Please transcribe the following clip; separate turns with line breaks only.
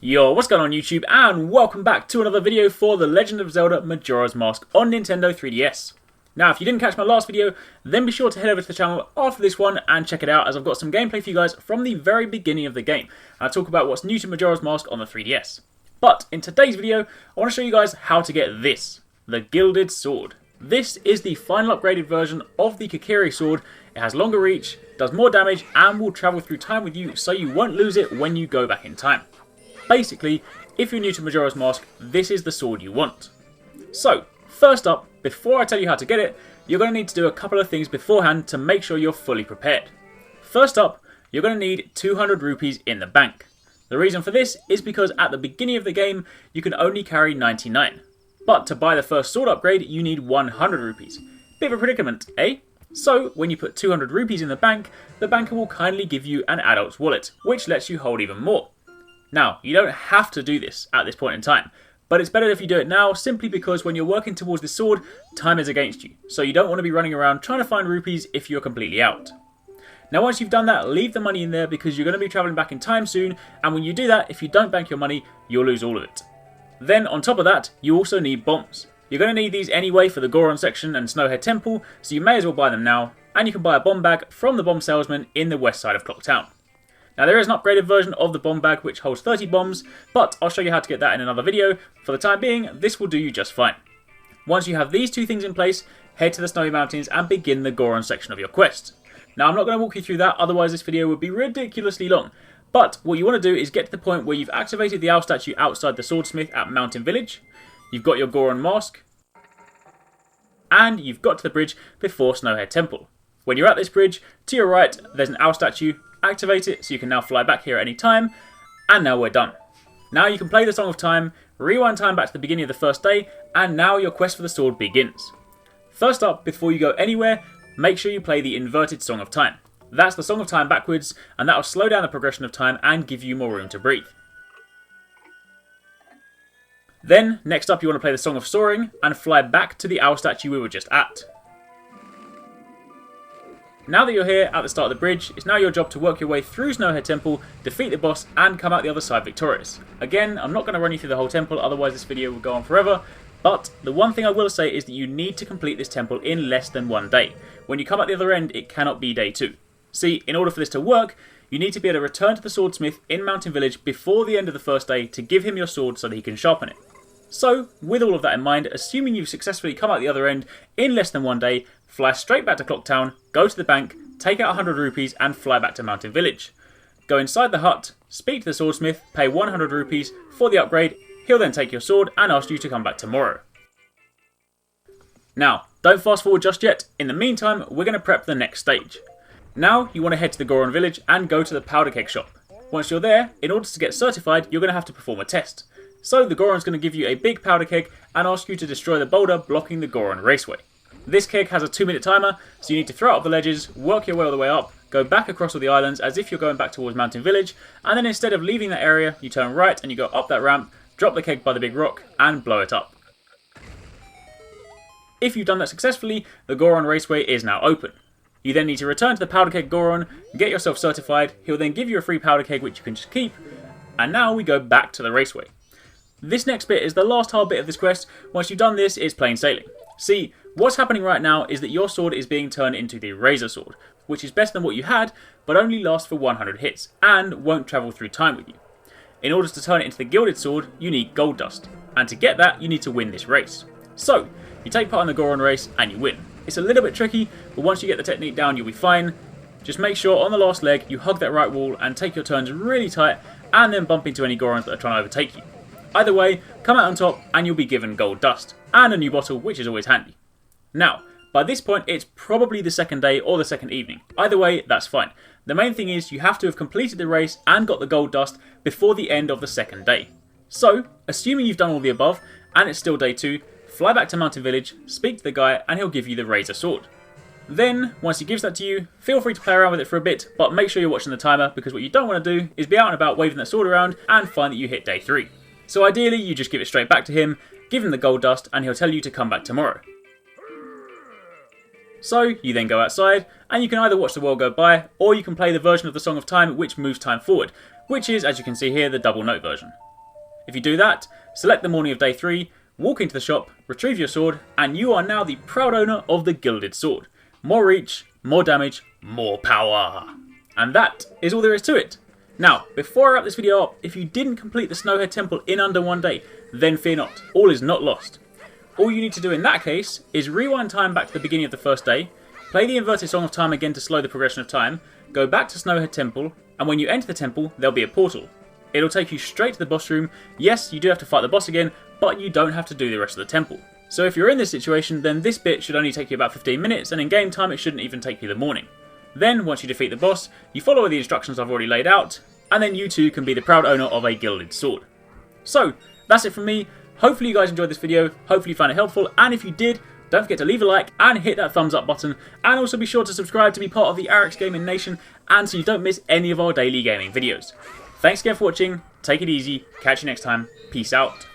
Yo, what's going on YouTube, and welcome back to another video for The Legend of Zelda Majora's Mask on Nintendo 3DS. Now, if you didn't catch my last video, then be sure to head over to the channel after this one and check it out, as I've got some gameplay for you guys from the very beginning of the game. And I talk about what's new to Majora's Mask on the 3DS. But in today's video, I want to show you guys how to get this, the Gilded Sword. This is the final upgraded version of the Kokiri sword. It has longer reach, does more damage, and will travel through time with you, so you won't lose it when you go back in time. Basically, if you're new to Majora's Mask, this is the sword you want. So, first up, before I tell you how to get it, you're going to need to do a couple of things beforehand to make sure you're fully prepared. First up, you're going to need 200 rupees in the bank. The reason for this is because at the beginning of the game, you can only carry 99. But to buy the first sword upgrade, you need 100 rupees. Bit of a predicament, eh? So, when you put 200 rupees in the banker will kindly give you an adult's wallet, which lets you hold even more. Now, you don't have to do this at this point in time, but it's better if you do it now, simply because when you're working towards this sword, time is against you, so you don't want to be running around trying to find rupees if you're completely out. Now, once you've done that, leave the money in there because you're going to be travelling back in time soon, and when you do that, if you don't bank your money, you'll lose all of it. Then, on top of that, you also need bombs. You're going to need these anyway for the Goron section and Snowhead Temple, so you may as well buy them now, and you can buy a bomb bag from the bomb salesman in the west side of Clock Town. Now, there is an upgraded version of the bomb bag which holds 30 bombs, but I'll show you how to get that in another video. For the time being, this will do you just fine. Once you have these two things in place, head to the Snowy Mountains and begin the Goron section of your quest. Now, I'm not going to walk you through that, otherwise this video would be ridiculously long. But what you want to do is get to the point where you've activated the owl statue outside the swordsmith at Mountain Village, you've got your Goron mask, and you've got to the bridge before Snowhead Temple. When you're at this bridge, to your right, there's an owl statue. Activate it so you can now fly back here at any time, and now we're done. Now you can play the Song of Time, rewind time back to the beginning of the first day, and now your quest for the sword begins. First up, before you go anywhere, make sure you play the inverted Song of Time. That's the Song of Time backwards, and that will slow down the progression of time and give you more room to breathe. Then, next up, you want to play the Song of Soaring and fly back to the owl statue we were just at. Now that you're here at the start of the bridge, it's now your job to work your way through Snowhead Temple, defeat the boss, and come out the other side victorious. Again, I'm not going to run you through the whole temple, otherwise this video will go on forever, but the one thing I will say is that you need to complete this temple in less than one day. When you come out the other end, it cannot be day 2. See, in order for this to work, you need to be able to return to the swordsmith in Mountain Village before the end of the first day to give him your sword so that he can sharpen it. So, with all of that in mind, assuming you've successfully come out the other end in less than one day, fly straight back to Clock Town, go to the bank, take out 100 rupees and fly back to Mountain Village. Go inside the hut, speak to the swordsmith, pay 100 rupees for the upgrade, he'll then take your sword and ask you to come back tomorrow. Now, don't fast forward just yet, in the meantime we're going to prep the next stage. Now you want to head to the Goron village and go to the Powder Keg shop. Once you're there, in order to get certified, you're going to have to perform a test. So the Goron's going to give you a big powder keg and ask you to destroy the boulder blocking the Goron Raceway. This keg has a 2-minute timer, so you need to throw it up the ledges, work your way all the way up, go back across all the islands as if you're going back towards Mountain Village, and then instead of leaving that area, you turn right and you go up that ramp, drop the keg by the big rock, and blow it up. If you've done that successfully, the Goron Raceway is now open. You then need to return to the Powder Keg Goron, get yourself certified, he'll then give you a free powder keg which you can just keep, and now we go back to the Raceway. This next bit is the last hard bit of this quest. Once you've done this, it's plain sailing. See, what's happening right now is that your sword is being turned into the Razor Sword, which is better than what you had, but only lasts for 100 hits, and won't travel through time with you. In order to turn it into the Gilded Sword, you need gold dust, and to get that, you need to win this race. So, you take part in the Goron race, and you win. It's a little bit tricky, but once you get the technique down, you'll be fine. Just make sure on the last leg, you hug that right wall, and take your turns really tight, and then bump into any Gorons that are trying to overtake you. Either way, come out on top and you'll be given gold dust, and a new bottle, which is always handy. Now, by this point it's probably the second day or the second evening. Either way, that's fine. The main thing is you have to have completed the race and got the gold dust before the end of the second day. So, assuming you've done all the above, and it's still day 2, fly back to Mountain Village, speak to the guy, and he'll give you the Razor Sword. Then, once he gives that to you, feel free to play around with it for a bit, but make sure you're watching the timer, because what you don't want to do is be out and about waving that sword around and find that you hit day 3. So ideally, you just give it straight back to him, give him the gold dust, and he'll tell you to come back tomorrow. So, you then go outside, and you can either watch the world go by, or you can play the version of the Song of Time which moves time forward, which is, as you can see here, the double note version. If you do that, select the morning of day 3, walk into the shop, retrieve your sword, and you are now the proud owner of the Gilded sword. More reach, more damage, more power. And that is all there is to it. Now, before I wrap this video up, if you didn't complete the Snowhead Temple in under 1 day, then fear not, all is not lost. All you need to do in that case is rewind time back to the beginning of the first day, play the inverted Song of Time again to slow the progression of time, go back to Snowhead Temple, and when you enter the temple, there'll be a portal. It'll take you straight to the boss room. Yes, you do have to fight the boss again, but you don't have to do the rest of the temple. So if you're in this situation, then this bit should only take you about 15 minutes, and in game time it shouldn't even take you the morning. Then, once you defeat the boss, you follow the instructions I've already laid out, and then you too can be the proud owner of a Gilded sword. So, that's it from me. Hopefully you guys enjoyed this video, hopefully you found it helpful, and if you did, don't forget to leave a like and hit that thumbs up button, and also be sure to subscribe to be part of the RX Gaming Nation, and so you don't miss any of our daily gaming videos. Thanks again for watching, take it easy, catch you next time, peace out.